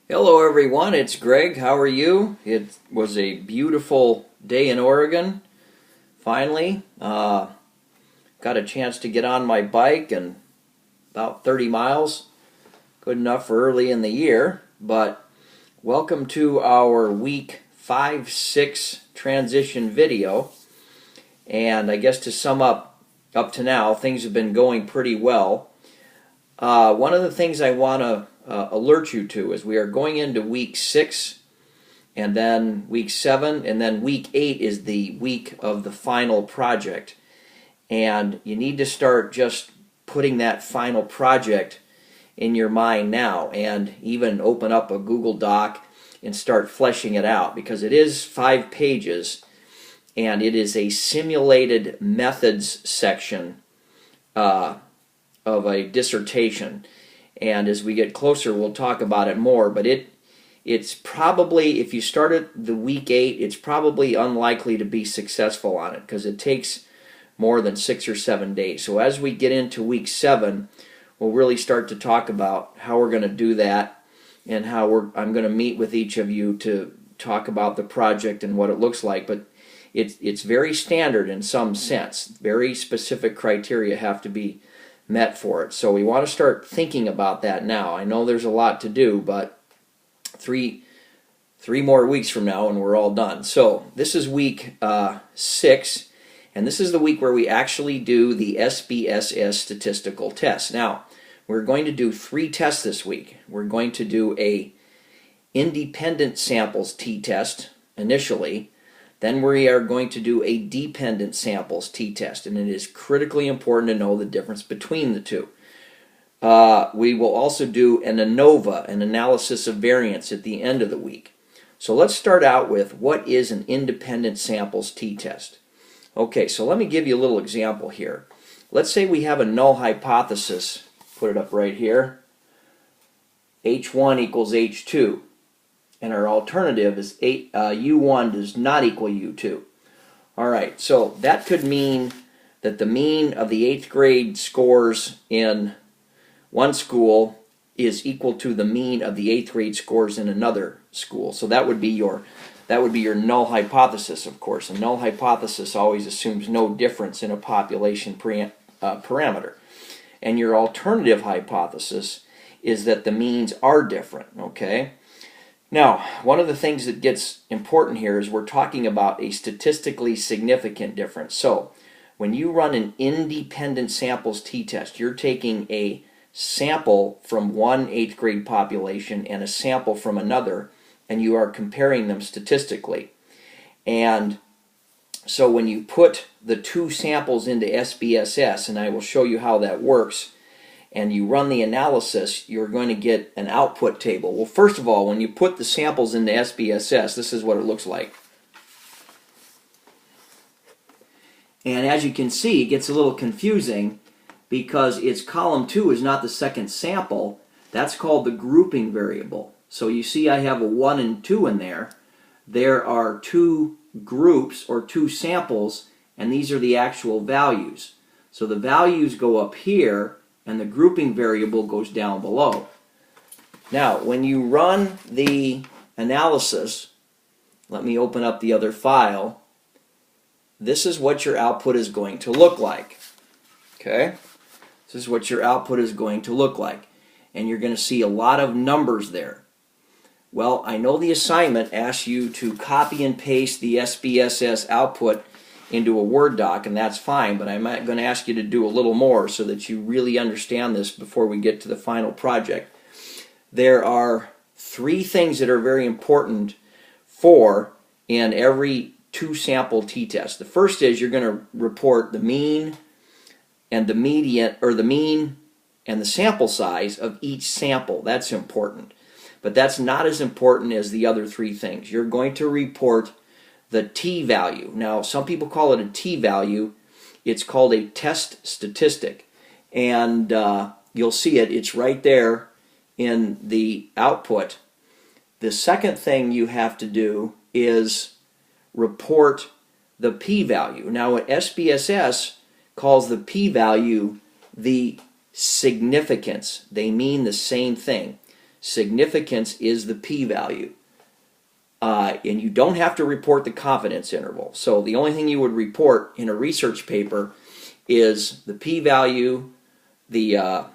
Hello everyone, it's Greg. How are you? It was a beautiful day in Oregon. Finally, got a chance to get on my bike and about 30 miles. Good enough for early in the year, but welcome to our week 5-6 transition video. And I guess to sum up to now, things have been going pretty well. One of the things I want to alert you to is we are going into week 6 and then week 7 and then week 8 is the week of the final project, and you need to start just putting that final project in your mind now and even open up a Google Doc and start fleshing it out, because it is 5 pages and it is a simulated methods section of a dissertation. And as we get closer, we'll talk about it more. But it's probably, if you start at the week 8, it's probably unlikely to be successful on it because it takes more than 6 or 7 days. So as we get into week 7, we'll really start to talk about how we're going to do that and how I'm going to meet with each of you to talk about the project and what it looks like. But it's very standard in some sense. Very specific criteria have to be met for it. So we want to start thinking about that now. I know there's a lot to do, but three more weeks from now and we're all done. So this is week 6, and this is the week where we actually do the SBSS statistical test. Now, we're going to do 3 tests this week. We're going to do a independent samples t-test initially. Then we are going to do a dependent samples t-test, and it is critically important to know the difference between the two. We will also do an ANOVA, an analysis of variance, at the end of the week. So let's start out with what is an independent samples t-test. Okay, so let me give you a little example here. Let's say we have a null hypothesis, put it up right here, H1 equals H2. And our alternative is U1 does not equal U2. Alright, so that could mean that the mean of the 8th grade scores in one school is equal to the mean of the 8th grade scores in another school. So that would be your null hypothesis, of course. A null hypothesis always assumes no difference in a population parameter. And your alternative hypothesis is that the means are different, okay? Now, one of the things that gets important here is we're talking about a statistically significant difference. So, when you run an independent samples t-test, you're taking a sample from one 8th grade population and a sample from another, and you are comparing them statistically. And so when you put the 2 samples into SBSS, and I will show you how that works, and you run the analysis, you're going to get an output table. Well, first of all, when you put the samples into SBSS, this is what it looks like. And as you can see, it gets a little confusing because its column 2 is not the second sample. That's called the grouping variable. So you see I have a 1 and 2 in there. There are 2 groups or 2 samples, and these are the actual values. So the values go up here, and the grouping variable goes down below. Now, when you run the analysis, let me open up the other file, this is what your output is going to look like. Okay? This is what your output is going to look like. And you're going to see a lot of numbers there. Well, I know the assignment asks you to copy and paste the SBSS output into a Word doc, and that's fine, but I'm going to ask you to do a little more so that you really understand this before we get to the final project. There are 3 things that are very important in every 2 sample t-test. The first is you're going to report the mean and the median, or the mean and the sample size of each sample. That's important. But that's not as important as the other 3 things. You're going to report the t-value. Now, some people call it a t-value. It's called a test statistic. And you'll see it. It's right there in the output. The second thing you have to do is report the p-value. Now, what SBSS calls the p-value the significance. They mean the same thing. significance is the p-value. And you don't have to report the confidence interval. So the only thing you would report in a research paper is the p-value, the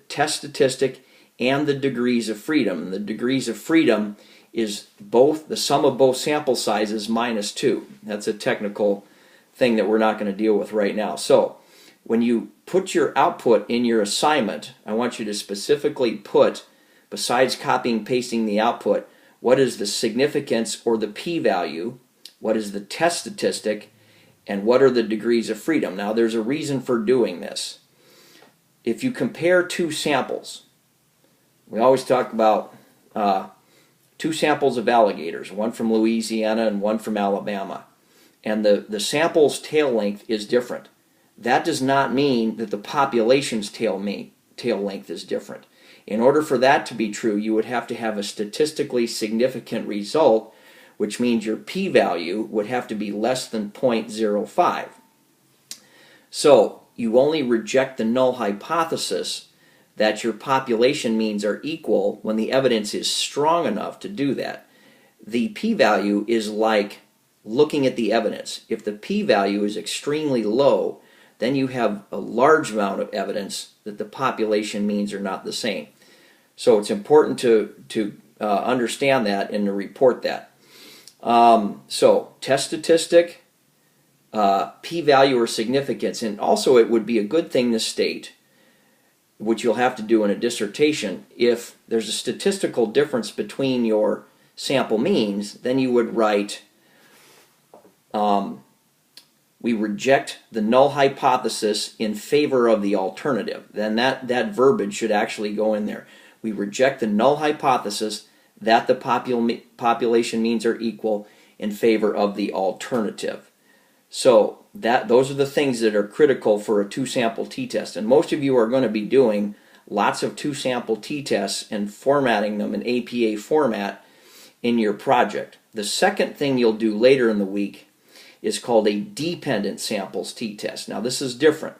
test statistic, and the degrees of freedom. And the degrees of freedom is both the sum of both sample sizes minus 2. That's a technical thing that we're not going to deal with right now. So when you put your output in your assignment, I want you to specifically put, besides copying and pasting the output, what is the significance or the p-value, what is the test statistic, and what are the degrees of freedom. Now there's a reason for doing this. If you compare two samples, we always talk about two samples of alligators, one from Louisiana and one from Alabama, and the sample's tail length is different. That does not mean that the population's tail length is different. In order for that to be true, you would have to have a statistically significant result, which means your p-value would have to be less than 0.05. So you only reject the null hypothesis that your population means are equal when the evidence is strong enough to do that. The p-value is like looking at the evidence. If the p-value is extremely low, then you have a large amount of evidence that the population means are not the same. So it's important to understand that and to report that. So test statistic, p-value or significance, and also it would be a good thing to state, which you'll have to do in a dissertation, if there's a statistical difference between your sample means, then you would write, we reject the null hypothesis in favor of the alternative. Then that verbiage should actually go in there. We reject the null hypothesis that the population means are equal in favor of the alternative. So those are the things that are critical for a two-sample t-test. And most of you are going to be doing lots of two-sample t-tests and formatting them in APA format in your project. The second thing you'll do later in the week is called a dependent samples t-test. Now this is different.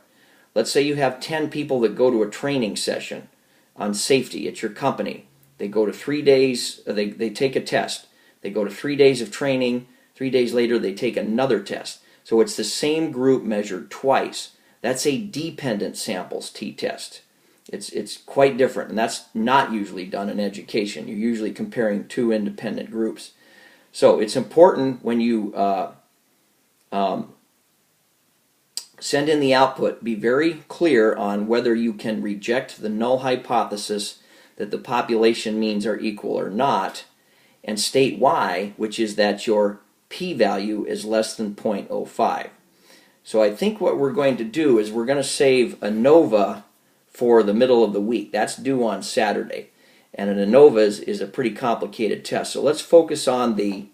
Let's say you have 10 people that go to a training session on safety at your company. They go to 3 days, they take a test. They go to 3 days of training. 3 days later they take another test. So it's the same group measured twice. That's a dependent samples t-test. It's quite different, and that's not usually done in education. You're usually comparing two independent groups. So it's important when you send in the output, be very clear on whether you can reject the null hypothesis that the population means are equal or not, and state why, which is that your p-value is less than 0.05. So I think what we're going to do is we're going to save ANOVA for the middle of the week. That's due on Saturday. And an ANOVA is a pretty complicated test. So let's focus on the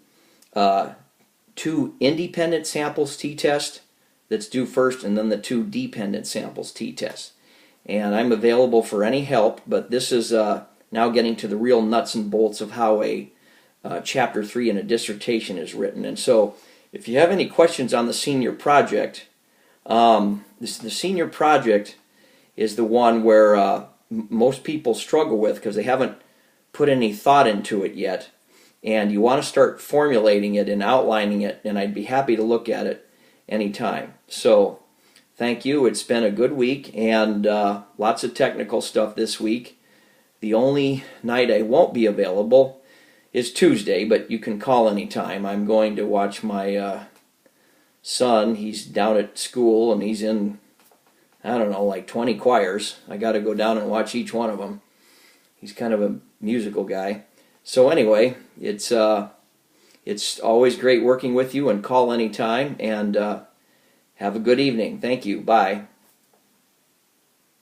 two independent samples t-test that's due first, and then the two dependent samples t-test. And I'm available for any help, but this is now getting to the real nuts and bolts of how a Chapter 3 in a dissertation is written. And so if you have any questions on the senior project, the senior project is the one where most people struggle with because they haven't put any thought into it yet. And you want to start formulating it and outlining it, and I'd be happy to look at it anytime. So thank you. It's been a good week, and lots of technical stuff this week. The only night I won't be available is Tuesday, but you can call anytime. I'm going to watch my son. He's down at school, and he's in, I don't know, like 20 choirs. I got to go down and watch each one of them. He's kind of a musical guy. So anyway, it's always great working with you, and call anytime, and have a good evening. Thank you. Bye.